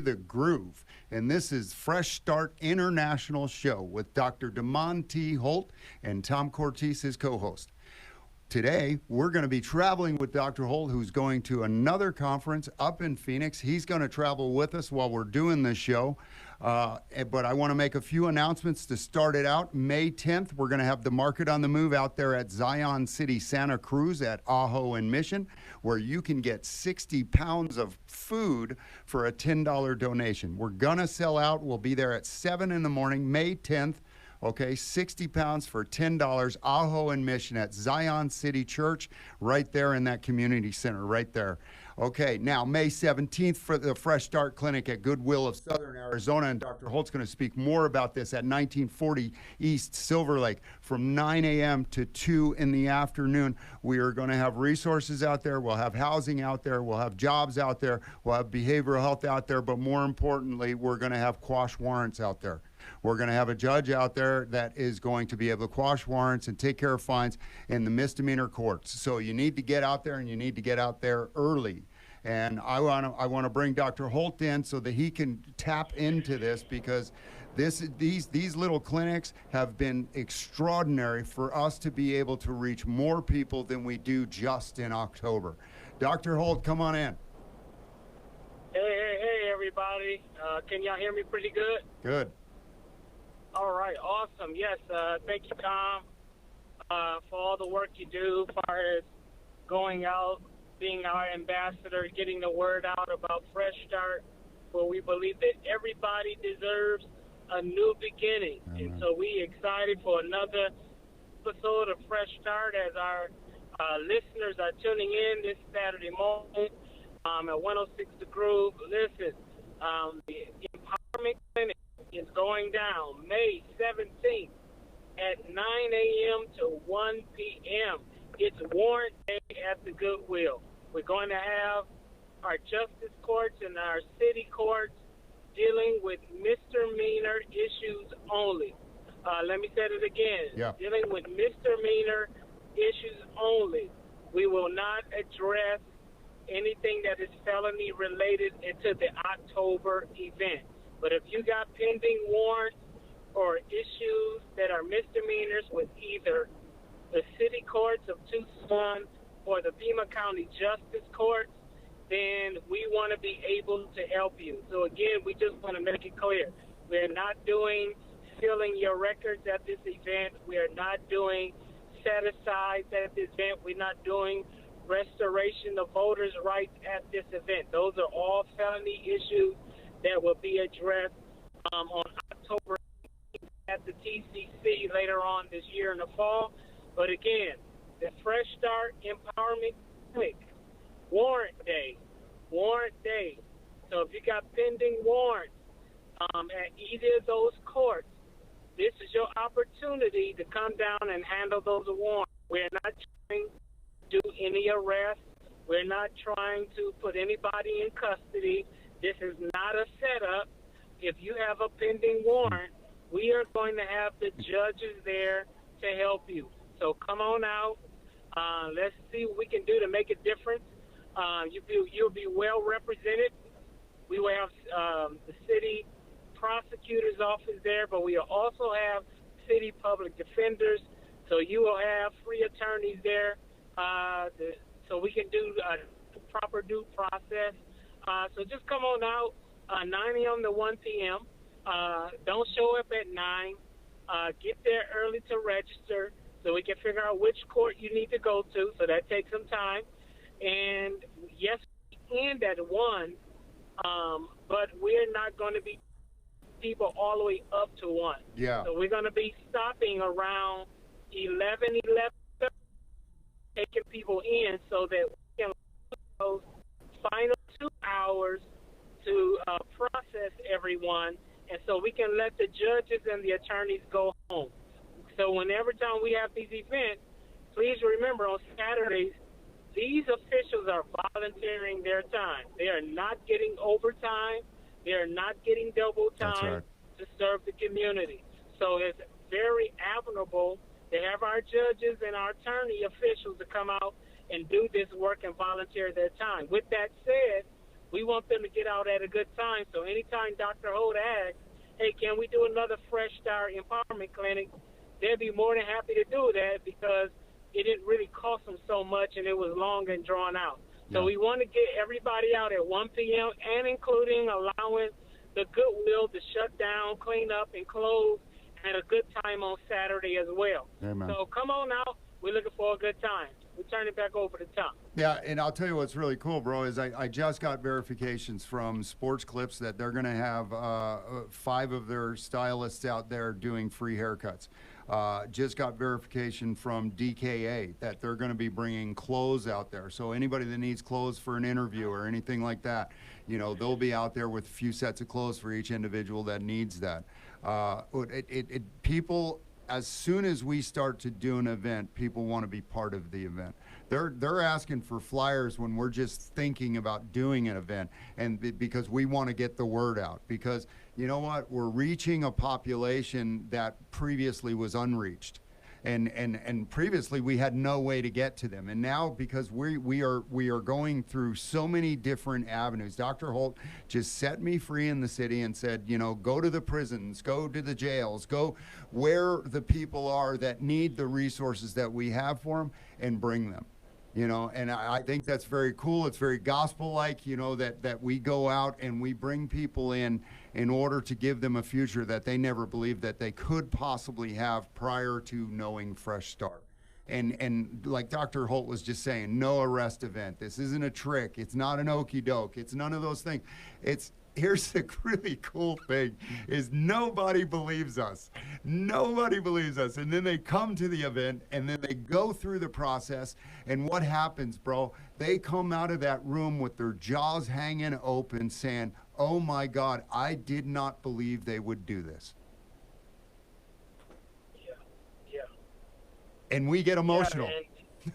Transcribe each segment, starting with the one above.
The Groove, and this is Fresh Start International Show with Dr. Damon T. Holt and Tom Cortese, his co-host. Today, we're going to be traveling with Dr. Holt, who's going to another conference up in Phoenix. He's going to travel with us while we're doing this show. But I want to make a few announcements to start it out. May 10th, we're going to have the Market on the Move out there at Zion City, Santa Cruz at Ajo and Mission, where you can get 60 pounds of food for a $10 donation. We're going to sell out. We'll be there at 7 in the morning, May 10th. Okay, 60 pounds for $10, Ajo and Mission at Zion City Church, right there in that community center, right there. Okay, now May 17th for the Fresh Start Clinic at Goodwill of Southern Arizona, and Dr. Holt's going to speak more about this at 1940 East Silver Lake from 9 a.m. to 2 in the afternoon. We are going to have resources out there. We'll have housing out there. We'll have jobs out there. We'll have behavioral health out there. But more importantly, we're going to have quash warrants out there. We're going to have a judge out there that is going to be able to quash warrants and take care of fines in the misdemeanor courts. So you need to get out there, and you need to get out there early. And I want to bring Dr. Holt in so that he can tap into this, because these little clinics have been extraordinary for us to be able to reach more people than we do just in October. Dr. Holt, come on in. Hey, everybody. Can y'all hear me pretty good? Good. All right, awesome. Yes, thank you, Tom, for all the work you do as far as going out, being our ambassador, getting the word out about Fresh Start, where we believe that everybody deserves a new beginning. Amen. And so we excited for another episode of Fresh Start as our listeners are tuning in this Saturday morning at 106 The Groove. Listen, the Empowerment Clinic is going down May 17th at 9 a.m. to 1 p.m. It's warrant day at the Goodwill. We're going to have our justice courts and our city courts dealing with misdemeanor issues only. Let me say it again. Yeah. Dealing with misdemeanor issues only. We will not address anything that is felony related into the October event. But if you got pending warrants or issues that are misdemeanors with either the city courts of Tucson or the Pima County Justice Courts, then we want to be able to help you. So again, we just want to make it clear. We're not doing filling your records at this event. We are not doing set-asides at this event. We're not doing restoration of voters' rights at this event. Those are all felony issues that will be addressed on October at the TCC later on this year in the fall. But again, the Fresh Start Empowerment Clinic, warrant day. So if you got pending warrants at either of those courts, this is your opportunity to come down and handle those warrants. We're not trying to do any arrests. We're not trying to put anybody in custody. This is not a setup. If you have a pending warrant, we are going to have the judges there to help you. So come on out. Let's see what we can do to make a difference. You'll be well represented. We will have the city prosecutor's office there, but we will also have city public defenders. So you will have free attorneys there, so we can do a proper due process. So just come on out, 9 a.m. to 1 p.m. Don't show up at 9. Get there early to register so we can figure out which court you need to go to. So that takes some time. And yes, we end at 1, but we're not going to be people all the way up to 1. Yeah. So we're going to be stopping around 11, taking people in so that we can those final 2 hours to process everyone, and so we can let the judges and the attorneys go home. So whenever time we have these events, please remember on Saturdays, these officials are volunteering their time. They are not getting overtime. They are not getting double time to serve the community. So it's very admirable to have our judges and our attorney officials to come out and do this work and volunteer their time. With that said, We want them to get out at a good time. So anytime Dr. Holt asks, hey, can we do another Fresh Start Empowerment Clinic, they'd be more than happy to do that because it didn't really cost them so much and it was long and drawn out. So we want to get everybody out at 1 p.m. and including allowing the Goodwill to shut down, clean up, and close at a good time on Saturday as well. Amen. So come on out. We're looking for a good time. We turn it back over to Tom. Yeah, and I'll tell you what's really cool, bro, is I just got verifications from Sports Clips that they're going to have 5 of their stylists out there doing free haircuts. Just got verification from DKA that they're going to be bringing clothes out there. So anybody that needs clothes for an interview or anything like that, you know, they'll be out there with a few sets of clothes for each individual that needs that. People, as soon as we start to do an event, people want to be part of the event. They're asking for flyers when we're just thinking about doing an event, and because we want to get the word out. Because you know what, we're reaching a population that previously was unreached, and previously we had no way to get to them. And now because we are going through so many different avenues. Dr. Holt just set me free in the city and said, you know, go to the prisons, go to the jails, go where the people are that need the resources that we have for them, and bring them. You know, and I think that's very cool. It's very gospel-like, you know, that we go out and we bring people in order to give them a future that they never believed that they could possibly have prior to knowing Fresh Start. And like Dr. Holt was just saying, no arrest event. This isn't a trick. It's not an okey doke. It's none of those things. Here's the really cool thing is nobody believes us. Nobody believes us. And then they come to the event and then they go through the process. And what happens, bro? They come out of that room with their jaws hanging open saying, oh my God, I did not believe they would do this. Yeah. And we get emotional.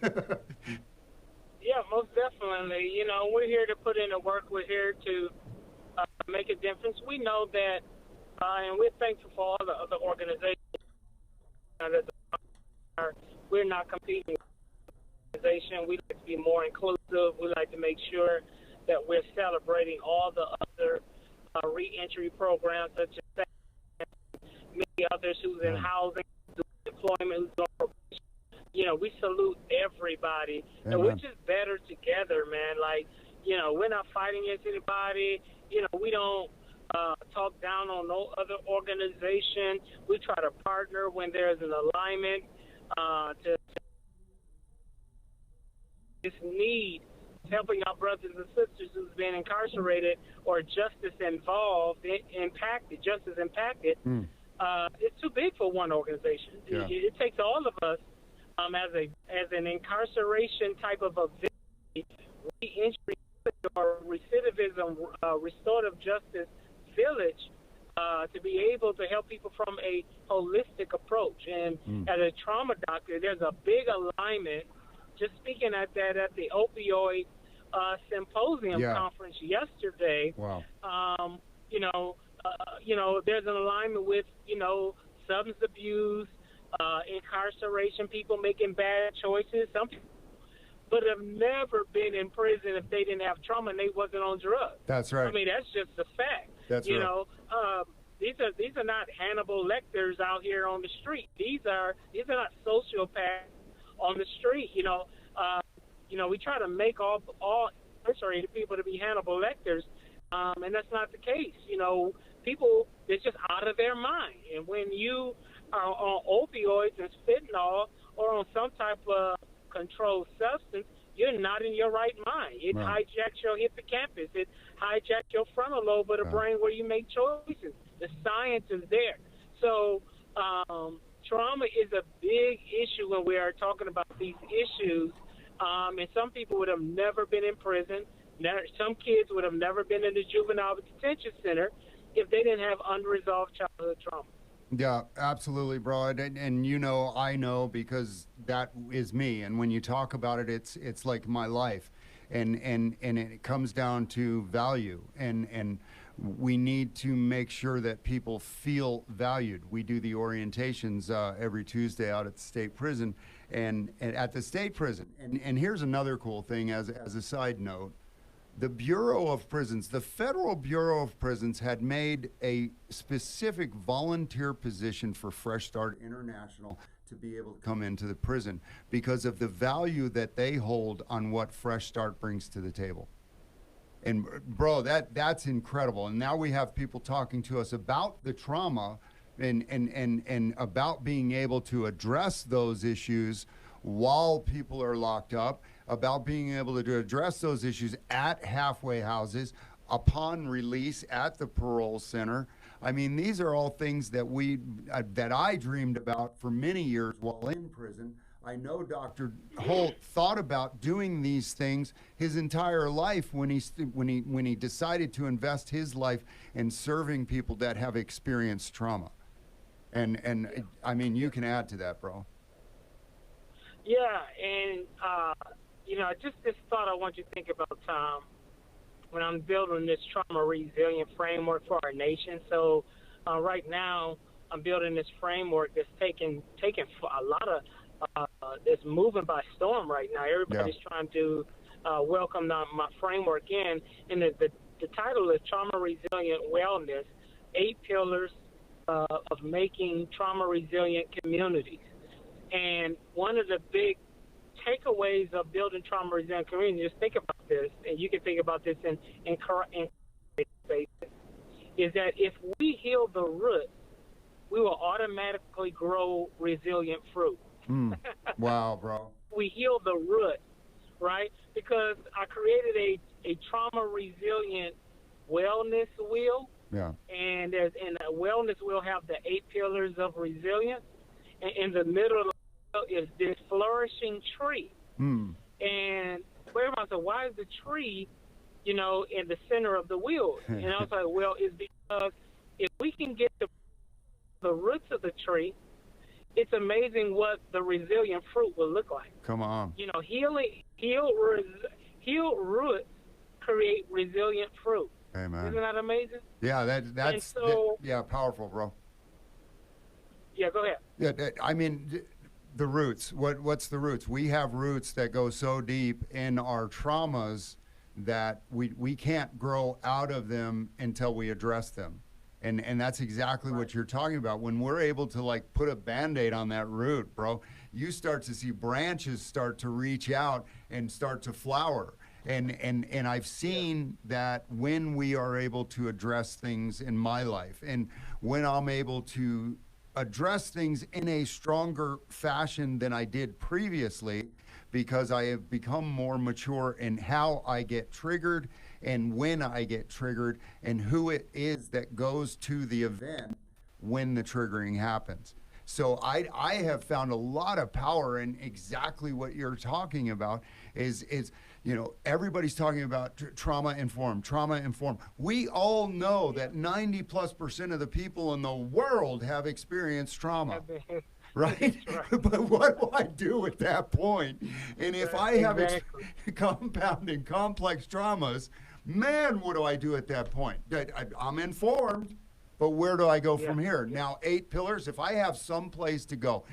Yeah, most definitely. You know, we're here to put in the work. We're here to make a difference. We know that, and we're thankful for all the other organizations that we're not competing with organization. We like to be more inclusive. We like to make sure that we're celebrating all the other reentry programs, such as many others who's in housing, employment, who's on probation. You know, we salute everybody, and we're just better together, man. Like, you know, we're not fighting against anybody. You know, we don't talk down on no other organization. We try to partner when there's an alignment to this need, helping our brothers and sisters who's been incarcerated or justice impacted. It's too big for one organization. Yeah. It takes all of us as an incarceration type of a re-entry or recidivism, restorative justice village to be able to help people from a holistic approach. And as a trauma doctor, there's a big alignment. Just speaking at the opioid symposium conference yesterday. Wow. You know, there's an alignment with, you know, substance abuse, incarceration, people making bad choices. Some people but have never been in prison if they didn't have trauma and they wasn't on drugs. That's right. I mean, that's just a fact. That's you right. know, these are not Hannibal Lecters out here on the street. These are not sociopaths on the street. You know, we try to make all incarcerated people to be Hannibal Lecters, and that's not the case. You know, people, it's just out of their mind. And when you are on opioids and fentanyl or on some type of controlled substance, you're not in your right mind. It hijacks your hippocampus. It hijacks your frontal lobe of the brain where you make choices. The science is there. So trauma is a big issue when we are talking about these issues. And some people would have never been in prison. Some kids would have never been in the juvenile detention center if they didn't have unresolved childhood trauma. Yeah, absolutely, bro. And you know, I know because that is me. And when you talk about it, it's like my life. And it comes down to value. And we need to make sure that people feel valued. We do the orientations every Tuesday out at the state prison and at the state prison. And here's another cool thing as a side note. the Bureau of Prisons, the Federal Bureau of Prisons had made a specific volunteer position for Fresh Start International to be able to come into the prison because of the value that they hold on what Fresh Start brings to the table. And bro, that's incredible. And now we have people talking to us about the trauma and about being able to address those issues while people are locked up, about being able to address those issues at halfway houses, upon release at the parole center. I mean, these are all things that that I dreamed about for many years while in prison. I know Dr. Holt thought about doing these things his entire life when he decided to invest his life in serving people that have experienced trauma. And I mean, you can add to that, bro. Yeah, and you know, just this thought I want you to think about, Tom, when I'm building this trauma resilient framework for our nation. So right now, I'm building this framework that's taking a lot of it's moving by storm right now. Everybody's trying to welcome my framework in, and the title is Trauma Resilient Wellness: 8 Pillars of Making Trauma Resilient Communities. And one of the big takeaways of building trauma resilient communities, just think about this, and you can think about this in spaces, is that if we heal the root, we will automatically grow resilient fruit. Wow, bro. We heal the root, right? Because I created a trauma resilient wellness wheel. Yeah. And a wellness wheel have the 8 pillars of resilience. And in the middle is this flourishing tree. And everyone said, why is the tree, you know, in the center of the wheel? And I was like, well, it's because if we can get the roots of the tree, it's amazing what the resilient fruit will look like. Come on. You know, heal roots create resilient fruit. Hey, man. Isn't that amazing? Yeah, that's yeah, powerful, bro. Yeah, go ahead. Yeah, I mean, the roots. What's the roots? We have roots that go so deep in our traumas that we can't grow out of them until we address them. And that's exactly what you're talking about. When we're able to like put a Band-Aid on that root, bro, you start to see branches start to reach out and start to flower. And I've seen that when we are able to address things in my life, and when I'm able to address things in a stronger fashion than I did previously, because I have become more mature in how I get triggered and when I get triggered and who it is that goes to the event when the triggering happens. So I have found a lot of power in exactly what you're talking about is you know, everybody's talking about trauma informed. We all know that 90+% of the people in the world have experienced trauma. Right? But what do I do at that point? And if I have compound and complex traumas, man, what do I do at that point? I'm informed, but where do I go from here? Now, 8 pillars, if I have some place to go,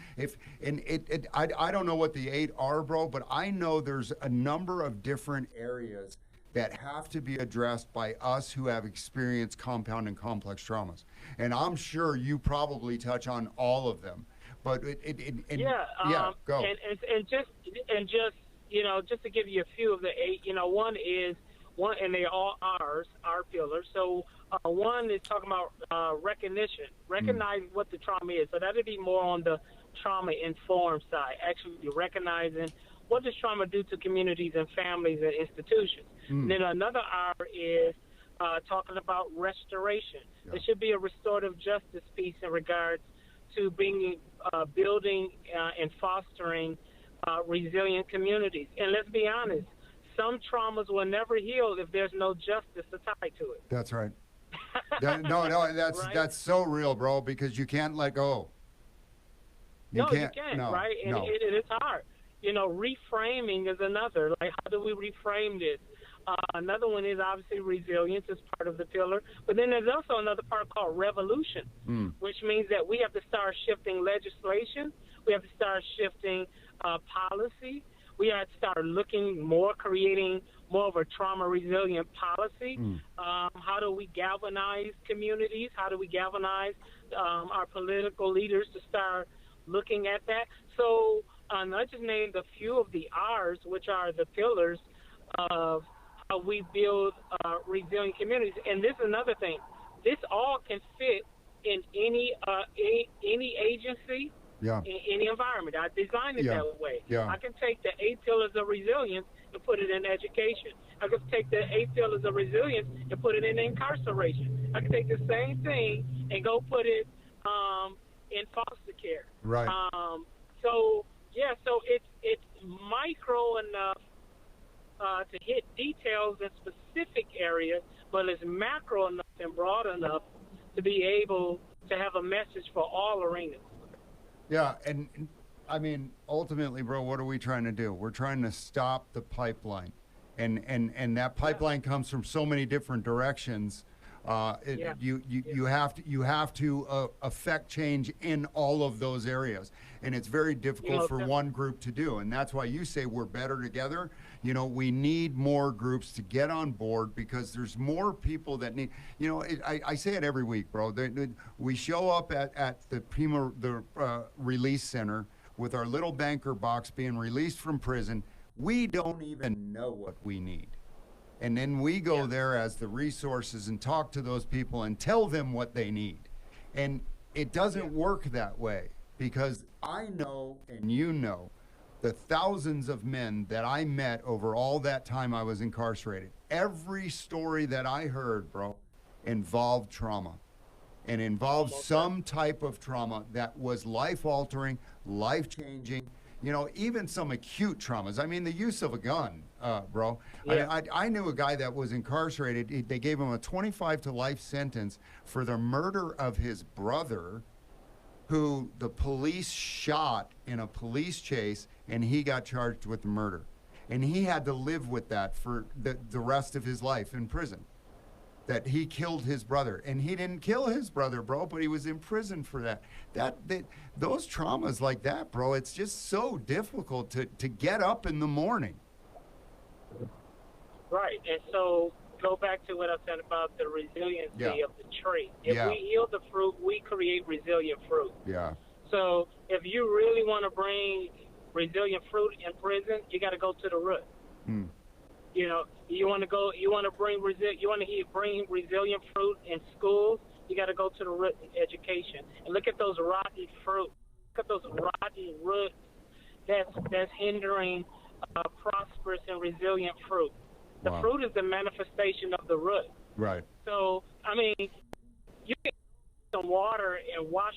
I don't know what the 8 are, bro, but I know there's a number of different areas that have to be addressed by us who have experienced compound and complex traumas. And I'm sure you probably touch on all of them. But go. And just you know, just to give you a few of the 8, you know, one, and they all are our pillars. So one is talking about recognition, recognize what the trauma is. So that'd be more on the trauma-informed side, actually recognizing what does trauma do to communities and families and institutions. And then another R is talking about restoration. There should be a restorative justice piece in regards to building and fostering resilient communities. And let's be honest, some traumas will never heal if there's no justice tied to it. That's right. That's so real, bro, because you can't let go. You can't, right? And it's hard. You know, reframing is another. Like, how do we reframe this? Another one is obviously resilience as part of the pillar. But then there's also another part called revolution, which means that we have to start shifting legislation. We have to start shifting policy. We had to start looking more, creating more of a trauma resilient policy. How do we galvanize communities? How do we galvanize our political leaders to start looking at that? So I just named a few of the R's, which are the pillars of how we build resilient communities. And this is another thing. This all can fit in any agency, Yeah. in any environment. I designed it Yeah. that way. Yeah. I can take the 8 pillars of resilience and put it in education. I can take the 8 pillars of resilience and put it in incarceration. I can take the same thing and go put it in foster care. Right. So it's micro enough to hit details in specific areas, but it's macro enough and broad enough to be able to have a message for all arenas. Yeah, and I mean, ultimately, bro, what are we trying to do? We're trying to stop the pipeline, and that pipeline comes from so many different directions. You have to affect change in all of those areas, and it's very difficult for one group to do. And that's why you say we're better together. You know, we need more groups to get on board because there's more people that need. You know, I say it every week, bro. We show up at the release center with our little banker box being released from prison. We don't even know what we need. And then we go there as the resources and talk to those people and tell them what they need. And it doesn't work that way because I know and you know the thousands of men that I met over all that time I was incarcerated. Every story that I heard, bro, involved trauma and involved some type of trauma that was life-altering, life-changing. You know, even some acute traumas. I mean, the use of a gun, bro. Yeah. I knew a guy that was incarcerated. They gave him a 25 to life sentence for the murder of his brother, who the police shot in a police chase, and he got charged with the murder. And he had to live with that for the rest of his life in prison. That he killed his brother, and he didn't kill his brother, bro, but he was in prison for that. Those traumas like that, bro, it's just so difficult to get up in the morning. Right, and so go back to what I said about the resiliency of the tree. If we heal the fruit, we create resilient fruit. Yeah. So if you really want to bring resilient fruit in prison, you got to go to the root. You know, you want to bring resilient fruit in schools, you got to go to the root in education. And look at those rotten fruit. Look at those rotten roots that's hindering prosperous and resilient fruit. The fruit is the manifestation of the root. Right. So, I mean, you can get some water and wash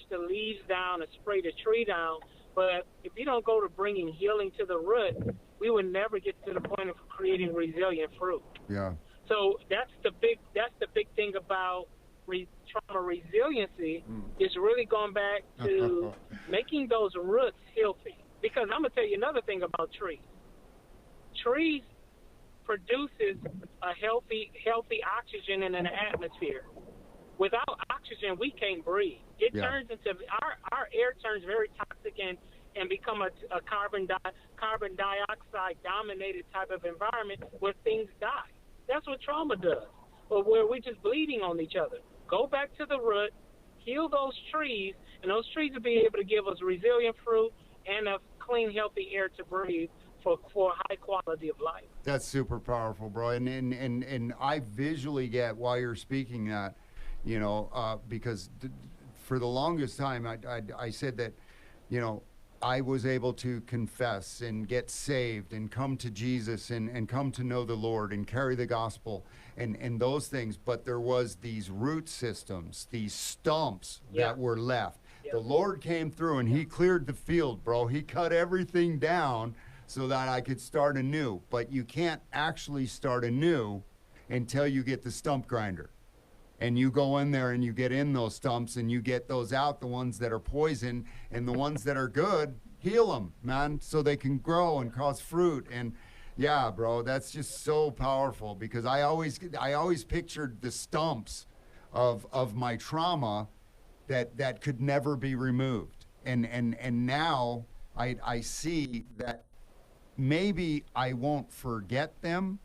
the leaves down and spray the tree down, but if you don't go to bringing healing to the root, we would never get to the point of creating resilient fruit. Yeah. So that's the big thing about trauma resiliency is really going back to making those roots healthy. Because I'm gonna tell you another thing about trees. Trees produces a healthy oxygen in an atmosphere. Without oxygen, we can't breathe. It turns into our air turns very toxic and become a carbon dioxide dominated type of environment where things die. That's what trauma does, or where we're just bleeding on each other. Go back to the root, heal those trees, and those trees will be able to give us resilient fruit and a clean, healthy air to breathe for high quality of life. That's super powerful, bro. And I visually get why you're speaking that, you know, because for the longest time I said that, you know, I was able to confess and get saved and come to Jesus and come to know the Lord and carry the gospel and those things. But there was these root systems, these stumps that were left. The Lord came through and he cleared the field, bro. He cut everything down so that I could start anew. But you can't actually start anew until you get the stump grinder. And you go in there and you get in those stumps and you get those out, the ones that are poison, and the ones that are good, heal them, man, so they can grow and cause fruit. And yeah, bro, that's just so powerful because I always pictured the stumps of my trauma that could never be removed. And now I see that maybe I won't forget them,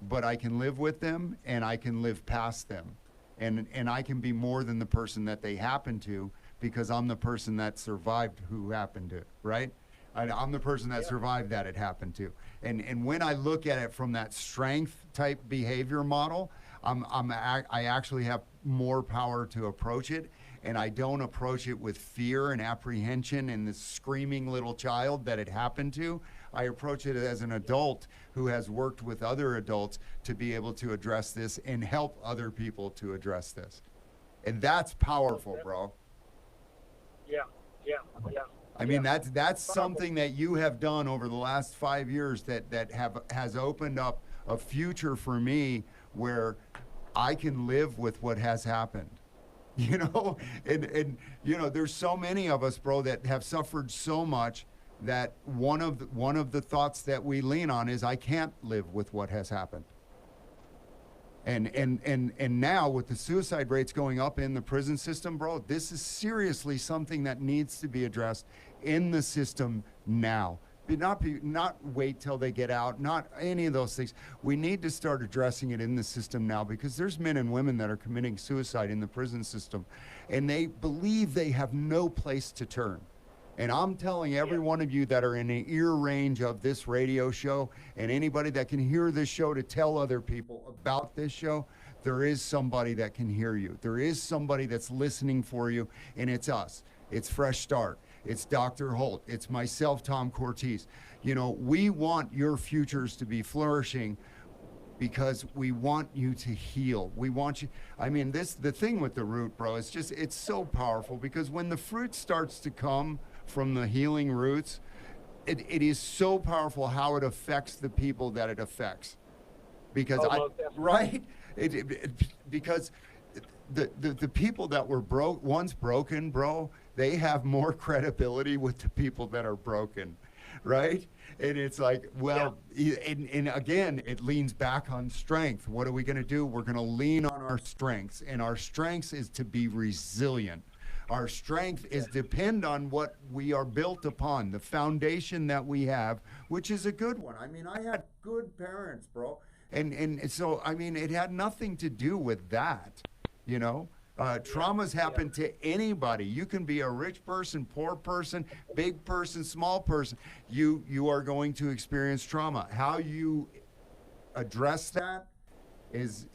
but I can live with them and I can live past them. And I can be more than the person that they happen to, because I'm the person that survived who happened to, right? I'm the person that survived that it happened to. And when I look at it from that strength type behavior model, I actually have more power to approach it, and I don't approach it with fear and apprehension and the screaming little child that it happened to. I approach it as an adult who has worked with other adults to be able to address this and help other people to address this. And that's powerful, bro. Yeah. I mean, that's something that you have done over the last 5 years that has opened up a future for me where I can live with what has happened. You know, and you know, there's so many of us, bro, that have suffered so much that one of the thoughts that we lean on is I can't live with what has happened. And now with the suicide rates going up in the prison system, bro, this is seriously something that needs to be addressed in the system now. Not wait till they get out, not any of those things. We need to start addressing it in the system now, because there's men and women that are committing suicide in the prison system, and they believe they have no place to turn. And I'm telling every one of you that are in the ear range of this radio show, and anybody that can hear this show, to tell other people about this show, there is somebody that can hear you. There is somebody that's listening for you, and it's us. It's Fresh Start. It's Dr. Holt. It's myself, Tom Cortese. You know, we want your futures to be flourishing because we want you to heal. We want you, I mean, the thing with the root, bro, it's so powerful, because when the fruit starts to come from the healing roots, it is so powerful how it affects the people that it affects. Because because the people that were once broken, bro, they have more credibility with the people that are broken, right? And it's like, well, and again, it leans back on strength. What are we going to do? We're going to lean on our strengths, and our strengths is to be resilient. Our strength is depend on what we are built upon, the foundation that we have, which is a good one. I mean, I had good parents, bro. And so, I mean, it had nothing to do with that, you know? Traumas happen to anybody. You can be a rich person, poor person, big person, small person. You are going to experience trauma. How you address that is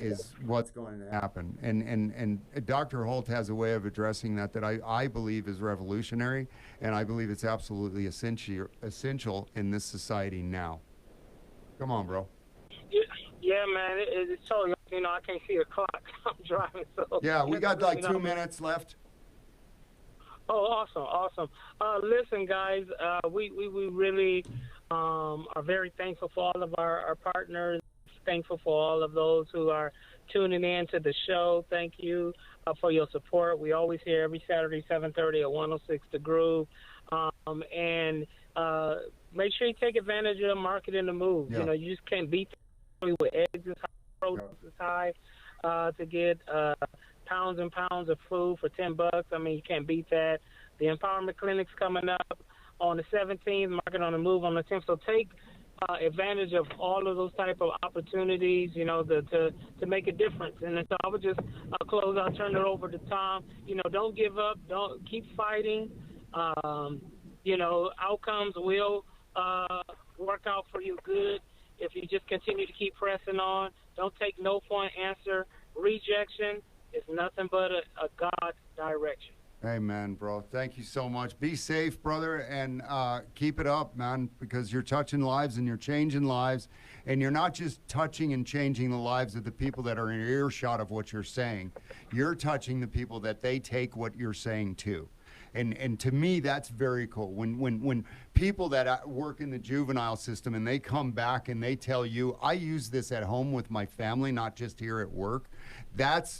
what's going to happen. And Dr. Holt has a way of addressing that I believe is revolutionary, and I believe it's absolutely essential in this society now. Come on, bro. Yeah, man, it's so, you know, I can't see a clock. I'm driving, so. Yeah, we got like 2 minutes left. Oh, awesome. Listen, guys, we really are very thankful for all of our partners, thankful for all of those who are tuning in to the show. Thank you for your support. We always hear every Saturday, 7:30 at 106 The Groove. And make sure you take advantage of the market and the move. You know, you just can't beat with eggs is high, produce is high, to get pounds and pounds of food for $10. I mean, you can't beat that. The Empowerment Clinic's coming up on the 17th, Market on the Move on the 10th. So take advantage of all of those type of opportunities, you know, to make a difference. And so I would just close. I'll turn it over to Tom. You know, don't give up. Don't keep fighting. You know, outcomes will work out for you good if you just continue to keep pressing on. Don't take no for an answer. Rejection is nothing but a God direction. Amen, bro. Thank you so much. Be safe, brother, and keep it up, man, because you're touching lives and you're changing lives, and you're not just touching and changing the lives of the people that are in earshot of what you're saying. You're touching the people that they take what you're saying to. And to me, that's very cool. When people that work in the juvenile system and they come back and they tell you, I use this at home with my family, not just here at work. That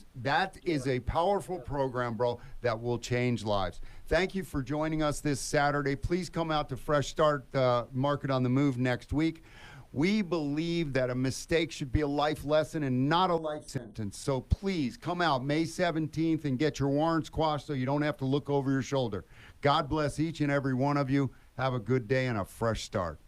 is a powerful program, bro, that will change lives. Thank you for joining us this Saturday. Please come out to Fresh Start Market on the Move next week. We believe that a mistake should be a life lesson and not a life sentence. So please come out May 17th and get your warrants quashed so you don't have to look over your shoulder. God bless each and every one of you. Have a good day and a fresh start.